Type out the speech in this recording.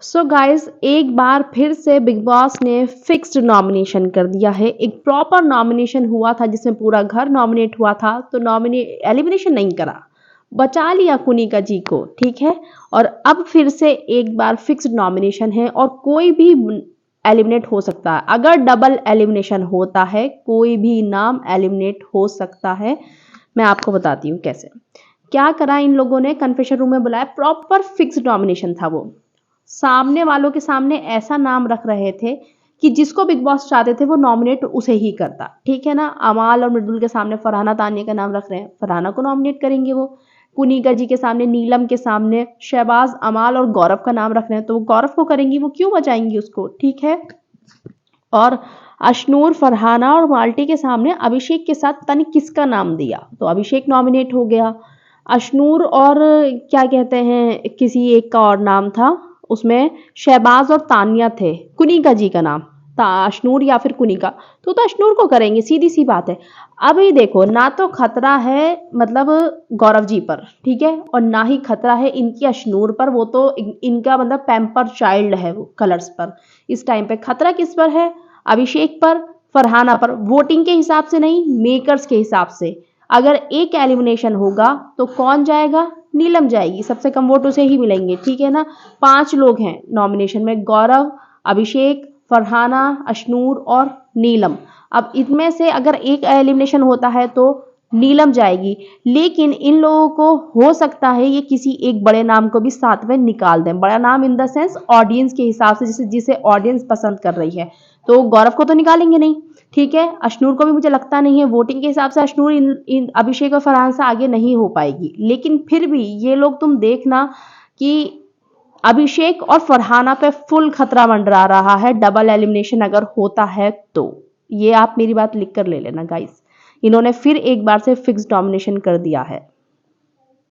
So guys, एक बार फिर से बिग बॉस ने फिक्स्ड नॉमिनेशन कर दिया है। एक प्रॉपर नॉमिनेशन हुआ था जिसमें पूरा घर नॉमिनेट हुआ था, तो एलिमिनेशन नहीं करा, बचा लिया कुनिका जी को, ठीक है। और अब फिर से एक बार फिक्स्ड नॉमिनेशन है और कोई भी एलिमिनेट हो सकता है। अगर डबल एलिमिनेशन होता है, कोई भी नाम एलिमिनेट हो सकता है। मैं आपको बताती हूँ कैसे। क्या करा इन लोगों ने, कन्फेशन रूम में बुलाया, प्रॉपर फिक्स्ड नॉमिनेशन था वो। सामने वालों के सामने ऐसा नाम रख रहे थे कि जिसको बिग बॉस चाहते थे वो नॉमिनेट उसे ही करता, ठीक है ना। अमाल और मृदुल के सामने फरहाना तानिया का नाम रख रहे हैं, फरहाना को नॉमिनेट करेंगे वो। कुनिका जी के सामने, नीलम के सामने शहबाज, अमाल और गौरव का नाम रख रहे हैं, तो वो गौरव को करेंगी, वो क्यों बचाएंगी उसको, ठीक है। और अशनूर, फरहाना और माल्टी के सामने अभिषेक के साथ तनिक किसका नाम दिया, तो अभिषेक नॉमिनेट हो गया। अशनूर और क्या कहते हैं, किसी एक का और नाम था उसमें, शहबाज और तानिया थे, कुनिका जी का नाम, अशनूर या फिर कुनिका, तो अशनूर को करेंगे, सीधी सी बात है। अभी देखो, ना तो खतरा है मतलब गौरव जी पर, ठीक है, और ना ही खतरा है इनकी अशनूर पर, वो तो इनका मतलब पैम्पर चाइल्ड है वो कलर्स पर। इस टाइम पे खतरा किस पर है, अभिषेक पर, फरहाना पर, वोटिंग के हिसाब से नहीं, मेकर्स के हिसाब से। अगर एक एलिमिनेशन होगा तो कौन जाएगा, नीलम जाएगी, सबसे कम वोट उसे ही मिलेंगे, ठीक है ना। 5 लोग हैं नॉमिनेशन में, गौरव, अभिषेक, फरहाना, अशनूर और नीलम। अब इनमें से अगर एक एलिमिनेशन होता है तो नीलम जाएगी, लेकिन इन लोगों को हो सकता है ये किसी एक बड़े नाम को भी साथ में निकाल दें। बड़ा नाम इन द सेंस ऑडियंस के हिसाब से, जिसे जिसे ऑडियंस पसंद कर रही है, तो गौरव को तो निकालेंगे नहीं, ठीक है। अशनूर को भी मुझे लगता नहीं है, वोटिंग के हिसाब से अशनूर इन अभिषेक और फरहान से आगे नहीं हो पाएगी। लेकिन फिर भी ये लोग तुम देखना कि अभिषेक और फरहाना पे फुल खतरा मंडरा रहा है डबल एलिमिनेशन अगर होता है तो। ये आप मेरी बात लिख कर ले लेना गाइस, इन्होंने फिर एक बार से फिक्स डोमिनेशन कर दिया है।